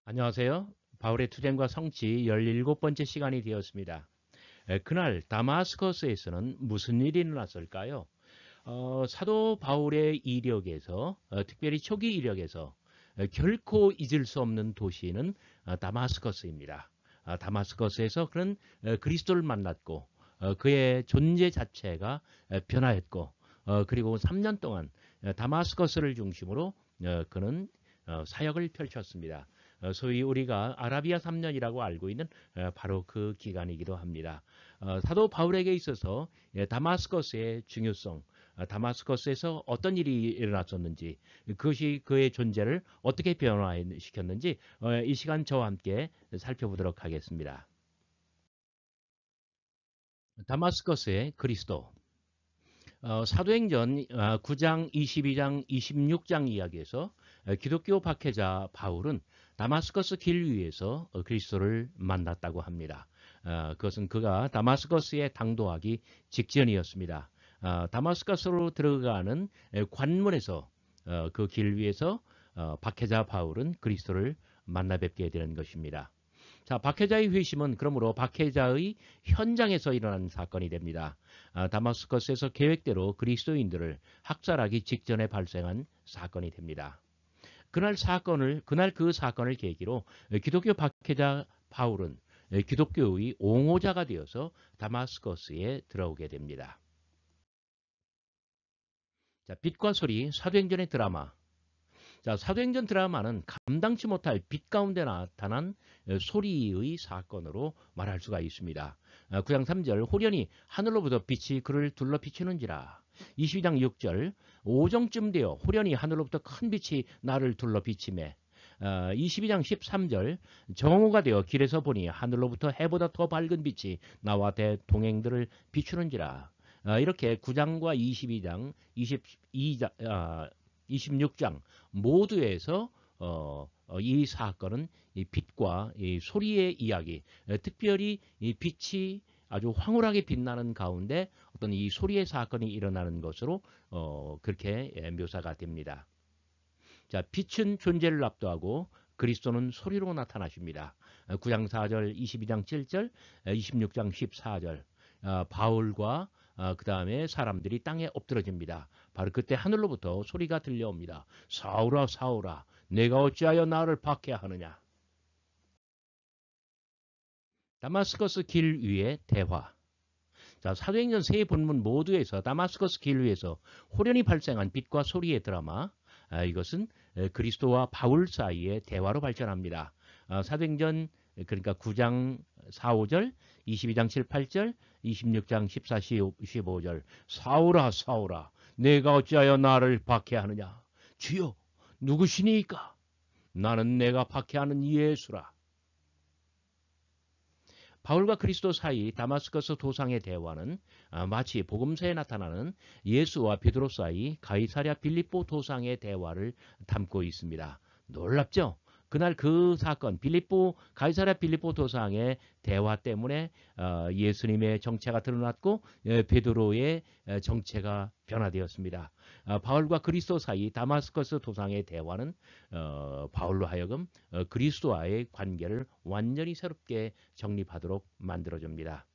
안녕하세요. 바울의 투쟁과 성취 17번째 시간이 되었습니다. 그날 다마스커스에서는 무슨 일이 일어났을까요? 사도 바울의 이력에서 특별히 초기 이력에서 결코 잊을 수 없는 도시는 다마스커스입니다. 다마스커스에서 그는 그리스도를 만났고 그의 존재 자체가 변화했고 그리고 3년 동안 다마스커스를 중심으로 그는 사역을 펼쳤습니다. 소위 우리가 아라비아 3년이라고 알고 있는 바로 그 기간이기도 합니다. 사도 바울에게 있어서 다마스커스의 중요성, 다마스커스에서 어떤 일이 일어났었는지, 그것이 그의 존재를 어떻게 변화시켰는지 이 시간 저와 함께 살펴보도록 하겠습니다. 다마스커스의 그리스도. 사도행전 9장, 22장, 26장 이야기에서 기독교 박해자 바울은 다마스커스 길 위에서 그리스도를 만났다고 합니다. 그것은 그가 다마스커스에 당도하기 직전이었습니다. 다마스커스로 들어가는 관문에서 그 길 위에서 박해자 바울은 그리스도를 만나 뵙게 되는 것입니다. 자, 박해자의 회심은 그러므로 박해자의 현장에서 일어난 사건이 됩니다. 다마스커스에서 계획대로 그리스도인들을 학살하기 직전에 발생한 사건이 됩니다. 그날 그 사건을 계기로 기독교 박해자 바울은 기독교의 옹호자가 되어서 다마스커스에 들어오게 됩니다. 자, 빛과 소리 사도행전의 드라마. 자, 사도행전 드라마는 감당치 못할 빛 가운데 나타난 소리의 사건으로 말할 수가 있습니다. 9장 3절 호련히 하늘로부터 빛이 그를 둘러 비추는지라. 22장 6절 오정쯤 되어 호련히 하늘로부터 큰 빛이 나를 둘러 비치매. 22장 13절 정오가 되어 길에서 보니 하늘로부터 해보다 더 밝은 빛이 나와 대동행들을 비추는지라. 이렇게 9장과 22장, 26장 모두에서 이 사건은 이 빛과 이 소리의 이야기, 특별히 이 빛이 아주 황홀하게 빛나는 가운데 어떤 이 소리의 사건이 일어나는 것으로 그렇게 묘사가 됩니다. 자, 빛은 존재를 압도하고 그리스도는 소리로 나타나십니다. 9장 4절, 22장 7절, 26장 14절. 바울과 그 다음에 사람들이 땅에 엎드러집니다. 바로 그때 하늘로부터 소리가 들려옵니다. 사울아 사울아 내가 어찌하여 나를 박해하느냐. 다마스커스 길 위의 대화. 자, 사도행전 세 본문 모두에서 다마스커스 길 위에서 호련히 발생한 빛과 소리의 드라마. 이것은 그리스도와 바울 사이의 대화로 발전합니다. 사도행전 그러니까 9장 4, 5절, 22장 7, 8절, 26장 14, 15절. 사울아 사울아 내가 어찌하여 나를 박해하느냐. 주여 누구시니까. 나는 내가 박해하는 예수라. 바울과 그리스도 사이 다마스커스 도상의 대화는 마치 복음서에 나타나는 예수와 베드로 사이 가이사랴 빌립보 도상의 대화를 담고 있습니다. 놀랍죠? 그날 그 사건 가이사랴 빌립보 도상의 대화 때문에 예수님의 정체가 드러났고 베드로의 정체가 변화되었습니다. 바울과 그리스도 사이 다마스커스 도상의 대화는 바울로 하여금 그리스도와의 관계를 완전히 새롭게 정립하도록 만들어줍니다.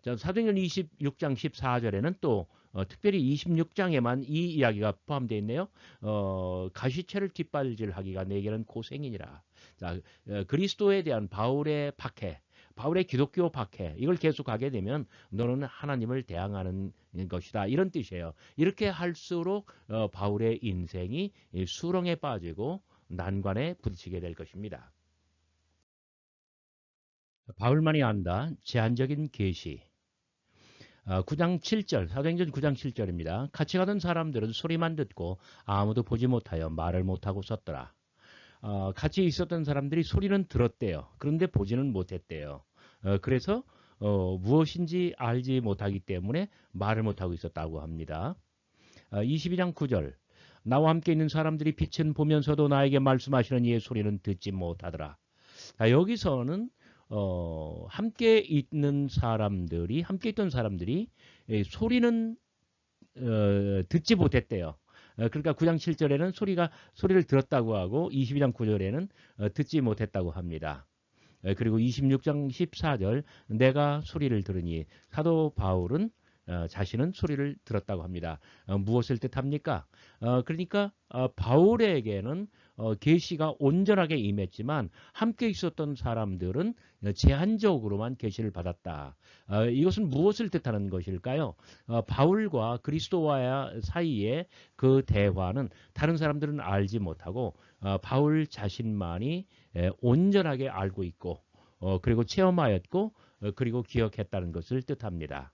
자, 사도행전 26장 14절에는 또 특별히 26장에만 이 이야기가 포함되어 있네요. 가시체를 뒷발질하기가 내게는 고생이니라. 자, 그리스도에 대한 바울의 박해, 바울의 기독교 박해, 이걸 계속하게 되면 너는 하나님을 대항하는 것이다. 이런 뜻이에요. 이렇게 할수록 바울의 인생이 수렁에 빠지고 난관에 부딪히게 될 것입니다. 바울만이 안다. 제한적인 계시. 9장 7절, 사도행전 9장 7절입니다. 같이 가던 사람들은 소리만 듣고 아무도 보지 못하여 말을 못하고 섰더라. 같이 있었던 사람들이 소리는 들었대요. 그런데 보지는 못했대요. 그래서 무엇인지 알지 못하기 때문에 말을 못하고 있었다고 합니다. 22장 9절, 나와 함께 있는 사람들이 빛은 보면서도 나에게 말씀하시는 이의 소리는 듣지 못하더라. 자, 여기서는 함께 있던 사람들이 소리는 듣지 못했대요. 그러니까 9장 7절에는 소리를 들었다고 하고 22장 9절에는 듣지 못했다고 합니다. 그리고 26장 14절 내가 소리를 들으니 사도 바울은 자신은 소리를 들었다고 합니다. 무엇을 뜻합니까? 그러니까 바울에게는 계시가 온전하게 임했지만 함께 있었던 사람들은 제한적으로만 계시를 받았다. 이것은 무엇을 뜻하는 것일까요? 바울과 그리스도와 사이의 그 대화는 다른 사람들은 알지 못하고 바울 자신만이 온전하게 알고 있고 그리고 체험하였고 그리고 기억했다는 것을 뜻합니다.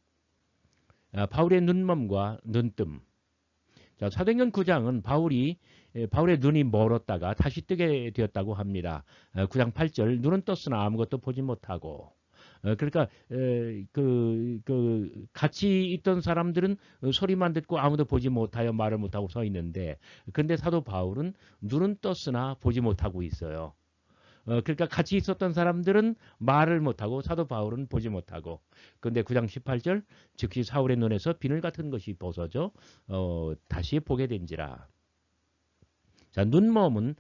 바울의 눈먼과 눈뜸. 자, 사도행전 9장은 바울의 눈이 멀었다가 다시 뜨게 되었다고 합니다. 9장 8절 눈은 떴으나 아무것도 보지 못하고. 그러니까 같이 있던 사람들은 소리만 듣고 아무도 보지 못하여 말을 못하고 서 있는데, 근데 사도 바울은 눈은 떴으나 보지 못하고 있어요. 그러니까 같이 있었던 사람들은 말을 못하고 사도 바울은 보지 못하고. 그런데 9장 18절 즉시 사울의 눈에서 비늘 같은 것이 벗어져 다시 보게 된지라. 자, 눈먼은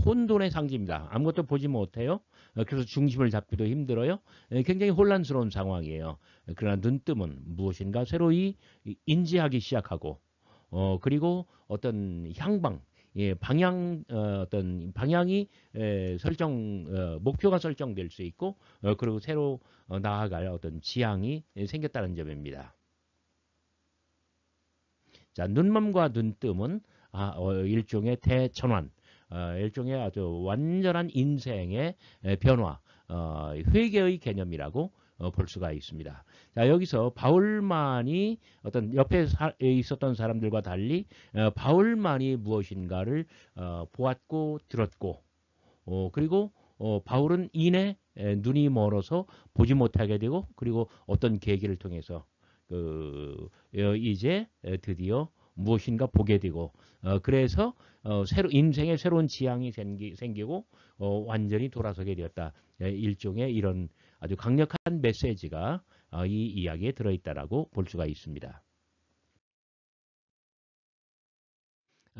혼돈의 상징입니다. 아무것도 보지 못해요. 그래서 중심을 잡기도 힘들어요. 굉장히 혼란스러운 상황이에요. 그러나 눈뜸은 무엇인가 새로이 인지하기 시작하고 그리고 어떤 향방, 어떤 방향이 목표가 설정될 수 있고, 그리고 새로 나아갈 어떤 지향이 생겼다는 점입니다. 자, 눈먼과 눈뜸은 일종의 대전환, 일종의 아주 완전한 인생의 변화, 회개의 개념이라고 볼 수가 있습니다. 자, 여기서 바울만이 어떤 옆에 있었던 사람들과 달리 바울만이 무엇인가를 보았고 들었고, 그리고 바울은 이내 눈이 멀어서 보지 못하게 되고, 그리고 어떤 계기를 통해서 이제 드디어 무엇인가 보게 되고, 그래서 인생의 새로운 지향이 생기고 완전히 돌아서게 되었다. 일종의 이런 아주 강력한 메시지가 이 이야기에 들어있다라고 볼 수가 있습니다.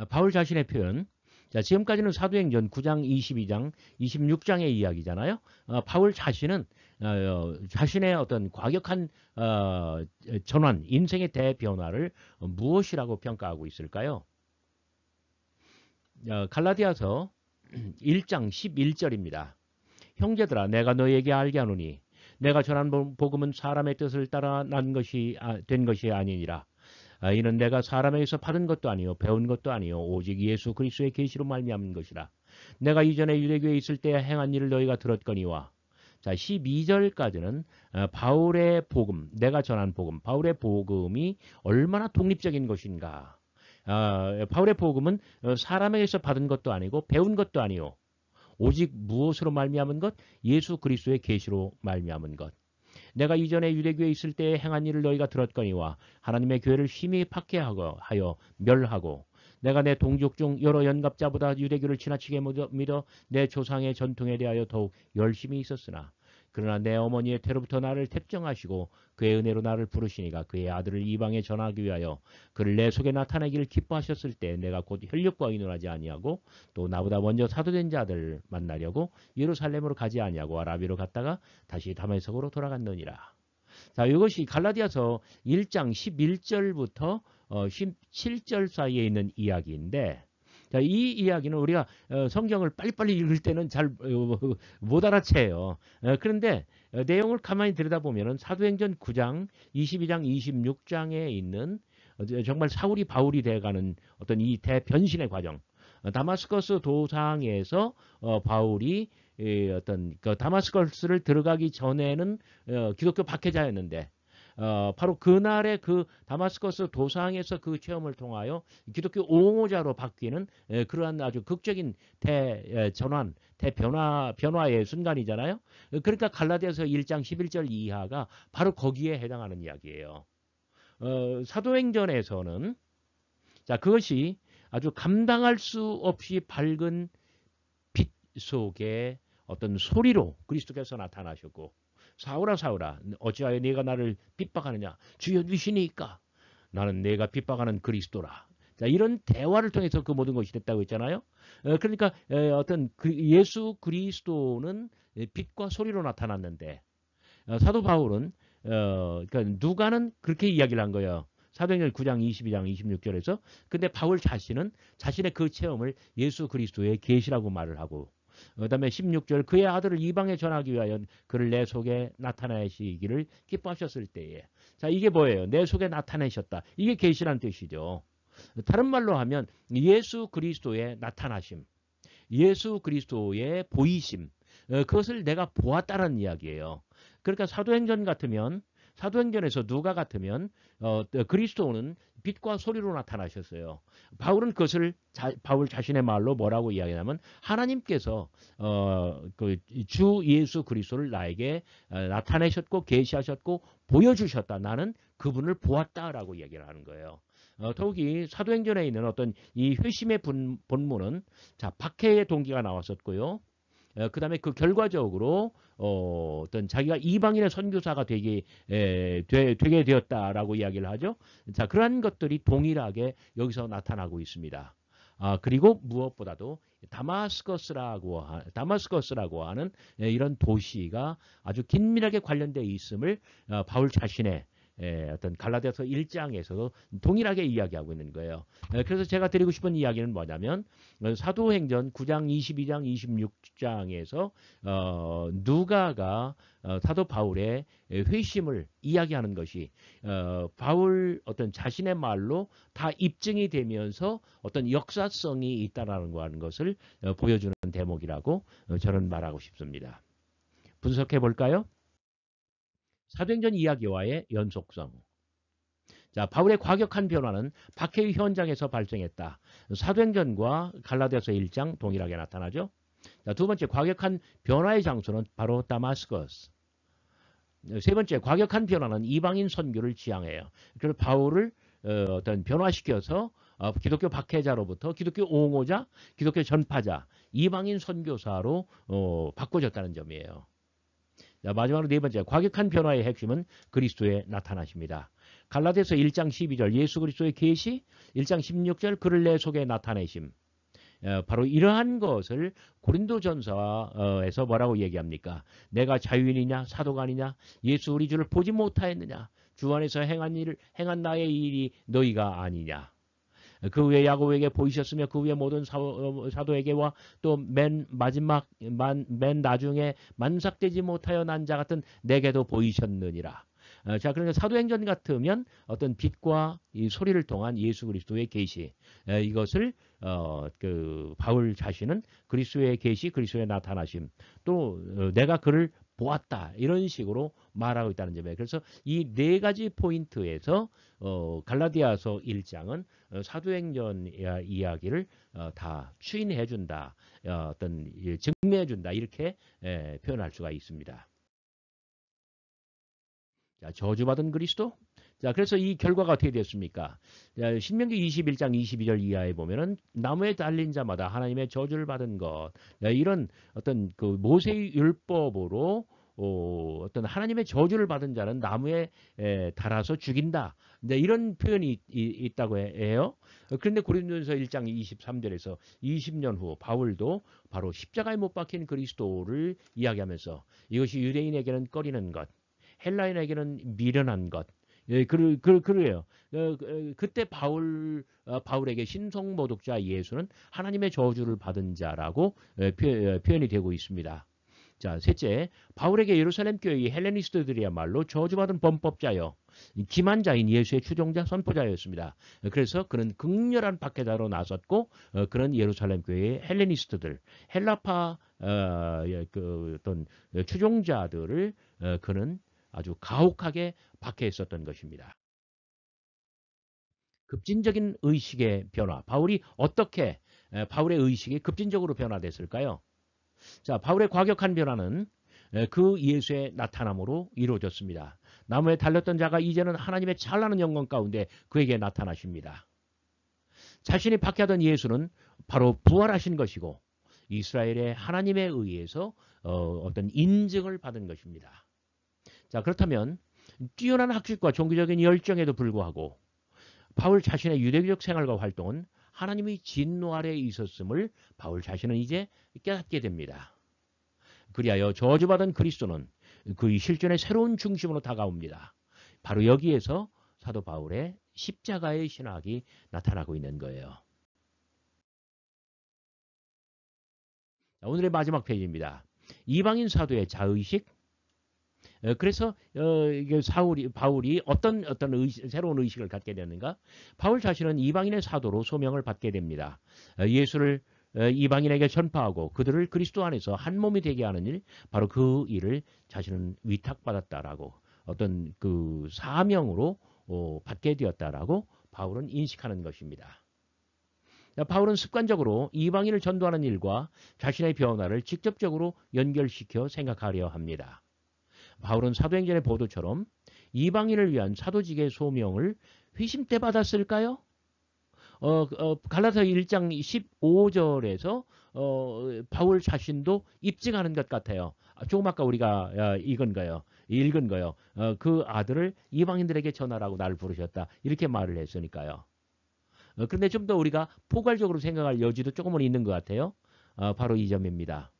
바울 자신의 표현. 자, 지금까지는 사도행전 9장, 22장, 26장의 이야기잖아요. 바울 자신은 자신의 어떤 과격한 전환, 인생의 대변화를 무엇이라고 평가하고 있을까요? 갈라디아서 1장 11절입니다. 형제들아, 내가 너에게 알게 하노니 내가 전한 복음은 사람의 뜻을 따라 된 것이 아니니라. 이는 내가 사람에게서 받은 것도 아니요 배운 것도 아니요 오직 예수 그리스도의 계시로 말미암은 것이라. 내가 이전에 유대교에 있을 때 행한 일을 너희가 들었거니와. 자, 12절까지는 바울의 복음, 내가 전한 복음, 바울의 복음이 얼마나 독립적인 것인가. 바울의 복음은 사람에게서 받은 것도 아니고 배운 것도 아니요 오직 무엇으로 말미암은 것? 예수 그리스도의 계시로 말미암은 것. 내가 이전에 유대교에 있을 때 행한 일을 너희가 들었거니와 하나님의 교회를 심히 박해하여 멸하고 내가 내 동족 중 여러 연갑자보다 유대교를 지나치게 믿어 내 조상의 전통에 대하여 더욱 열심히 있었으나 그러나 내 어머니의 태로부터 나를 택정하시고 그의 은혜로 나를 부르시니가 그의 아들을 이방에 전하기 위하여 그를 내 속에 나타내기를 기뻐하셨을 때 내가 곧 혈육과 의논하지 아니하고 또 나보다 먼저 사도된 자들을 만나려고 예루살렘으로 가지 아니하고 아라비로 갔다가 다시 다메섹으로 돌아갔느니라. 자, 이것이 갈라디아서 1장 11절부터 17절 사이에 있는 이야기인데, 자, 이 이야기는 우리가 성경을 빨리빨리 읽을 때는 잘 못 알아채요. 그런데 내용을 가만히 들여다보면 사도행전 9장, 22장, 26장에 있는 정말 사울이 바울이 돼가는 어떤 이 대변신의 과정, 다마스커스 도상에서 바울이 어떤 다마스커스를 들어가기 전에는 기독교 박해자였는데 바로 그날의 그 다마스커스 도상에서 그 체험을 통하여 기독교 옹호자로 바뀌는 그러한 아주 극적인 대전환, 변화의 순간이잖아요. 그러니까 갈라디아서 1장 11절 이하가 바로 거기에 해당하는 이야기예요. 사도행전에서는 자, 그것이 아주 감당할 수 없이 밝은 빛 속에 어떤 소리로 그리스도께서 나타나셨고, 사울아 사울아 어찌하여 네가 나를 핍박하느냐, 주여 누시니까 나는 내가 핍박하는 그리스도라. 자, 이런 대화를 통해서 그 모든 것이 됐다고 했잖아요. 그러니까 어떤 예수 그리스도는 빛과 소리로 나타났는데 사도 바울은 그러니까 누가는 그렇게 이야기를 한 거예요. 사도행전 9장 22장 26절에서. 근데 바울 자신은 자신의 그 체험을 예수 그리스도의 계시라고 말을 하고, 그다음에 16절 그의 아들을 이방에 전하기 위하여 그를 내 속에 나타내시기를 기뻐하셨을 때에. 자, 이게 뭐예요? 내 속에 나타내셨다. 이게 계시란 뜻이죠. 다른 말로 하면 예수 그리스도의 나타나심, 예수 그리스도의 보이심, 그것을 내가 보았다는 이야기예요. 그러니까 사도행전에서 누가 같으면 그리스도는 빛과 소리로 나타나셨어요. 바울은 그것을 바울 자신의 말로 뭐라고 이야기하냐면 하나님께서 그 주 예수 그리스도를 나에게 나타내셨고 계시하셨고 보여주셨다. 나는 그분을 보았다라고 이야기를 하는 거예요. 더욱이 사도행전에 있는 어떤 이 회심의 본문은 자, 박해의 동기가 나왔었고요. 그 다음에 그 결과적으로 어떤 자기가 이방인의 선교사가 되게 되었다라고 이야기를 하죠. 자, 그러한 것들이 동일하게 여기서 나타나고 있습니다. 그리고 무엇보다도 다마스커스라고 하는 이런 도시가 아주 긴밀하게 관련되어 있음을 바울 자신의 어떤 갈라디아서 1장에서도 동일하게 이야기하고 있는 거예요. 그래서 제가 드리고 싶은 이야기는 뭐냐면 사도행전 9장 22장 26장에서 누가가 사도 바울의 회심을 이야기하는 것이 바울 어떤 자신의 말로 다 입증이 되면서 어떤 역사성이 있다라는 것을 보여주는 대목이라고 저는 말하고 싶습니다. 분석해 볼까요? 사도행전 이야기와의 연속성. 자, 바울의 과격한 변화는 박해의 현장에서 발생했다. 사도행전과 갈라디아서 1장 동일하게 나타나죠. 자, 두 번째, 과격한 변화의 장소는 바로 다마스커스. 세 번째, 과격한 변화는 이방인 선교를 지향해요. 그래서 바울을 어떤 변화시켜서 기독교 박해자로부터 기독교 옹호자, 기독교 전파자, 이방인 선교사로 바꿔줬다는 점이에요. 자, 마지막으로 네 번째, 과격한 변화의 핵심은 그리스도의 나타나십니다. 갈라디아서 1장 12절 예수 그리스도의 계시, 1장 16절 그를 내 속에 나타내심. 바로 이러한 것을 고린도전서에서 뭐라고 얘기합니까? 내가 자유인이냐 사도가 아니냐 예수 우리 주를 보지 못하였느냐 주 안에서 행한 나의 일이 너희가 아니냐. 그 후에 야곱에게 보이셨으며 그 후에 모든 사도에게와 또 맨 나중에 만삭되지 못하여 난 자 같은 내게도 보이셨느니라. 자, 그러니까 사도행전 같으면 어떤 빛과 이 소리를 통한 예수 그리스도의 계시, 이것을 그 바울 자신은 그리스도의 계시, 그리스도의 나타나심, 또 내가 그를 보았다 이런 식으로 말하고 있다는 점이에요. 그래서 이 네 가지 포인트에서 갈라디아서 1장은 사도행전 이야기를 다 추인해 준다, 어떤 증명해 준다 이렇게 표현할 수가 있습니다. 자, 저주받은 그리스도. 자, 그래서 이 결과가 어떻게 되었습니까? 신명기 21장 22절 이하에 보면은 나무에 달린 자마다 하나님의 저주를 받은 것. 이런 어떤 그 모세의 율법으로 어떤 하나님의 저주를 받은 자는 나무에 달아서 죽인다. 이런 표현이 있다고 해요. 그런데 고린도전서 1장 23절에서 20년 후 바울도 바로 십자가에 못 박힌 그리스도를 이야기하면서 이것이 유대인에게는 꺼리는 것, 헬라인에게는 미련한 것. 예, 그래요. 그때 바울에게 신성모독자 예수는 하나님의 저주를 받은 자라고 표현이 되고 있습니다. 자, 셋째, 바울에게 예루살렘 교회의 헬레니스트들이야말로 저주받은 범법자요, 기만자인 예수의 추종자 선포자였습니다. 그래서 그는 극렬한 박해자로 나섰고 그런 예루살렘 교회의 헬레니스트들, 헬라파 그 어떤 추종자들을 그는 아주 가혹하게 박해했었던 것입니다. 급진적인 의식의 변화. 바울이 어떻게 바울의 의식이 급진적으로 변화됐을까요? 자, 바울의 과격한 변화는 그 예수의 나타남으로 이루어졌습니다. 나무에 달렸던 자가 이제는 하나님의 찬란한 영광 가운데 그에게 나타나십니다. 자신이 박해하던 예수는 바로 부활하신 것이고 이스라엘의 하나님에 의해서 어떤 인증을 받은 것입니다. 자, 그렇다면 뛰어난 학식과 종교적인 열정에도 불구하고 바울 자신의 유대교적 생활과 활동은 하나님의 진노 아래에 있었음을 바울 자신은 이제 깨닫게 됩니다. 그리하여 저주받은 그리스도는 그의 실존의 새로운 중심으로 다가옵니다. 바로 여기에서 사도 바울의 십자가의 신학이 나타나고 있는 거예요. 오늘의 마지막 페이지입니다. 이방인 사도의 자의식. 그래서 이게 바울이 어떤 새로운 의식을 갖게 되는가? 바울 자신은 이방인의 사도로 소명을 받게 됩니다. 예수를 이방인에게 전파하고 그들을 그리스도 안에서 한 몸이 되게 하는 일, 바로 그 일을 자신은 위탁받았다라고 어떤 그 사명으로 받게 되었다라고 바울은 인식하는 것입니다. 바울은 습관적으로 이방인을 전도하는 일과 자신의 변화를 직접적으로 연결시켜 생각하려 합니다. 바울은 사도행전의 보도처럼 이방인을 위한 사도직의 소명을 회심 때 받았을까요? 갈라디아 1장 15절에서 바울 자신도 입증하는 것 같아요. 조금 아까 우리가 읽은 거요. 그 아들을 이방인들에게 전하라고 나를 부르셨다. 이렇게 말을 했으니까요. 그런데 좀 더 우리가 포괄적으로 생각할 여지도 조금은 있는 것 같아요. 바로 이 점입니다.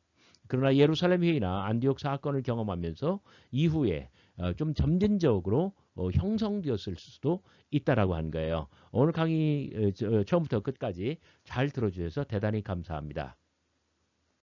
그러나 예루살렘 회의나 안디옥 사건을 경험하면서 이후에 좀 점진적으로 형성되었을 수도 있다라고 한 거예요. 오늘 강의 처음부터 끝까지 잘 들어주셔서 대단히 감사합니다.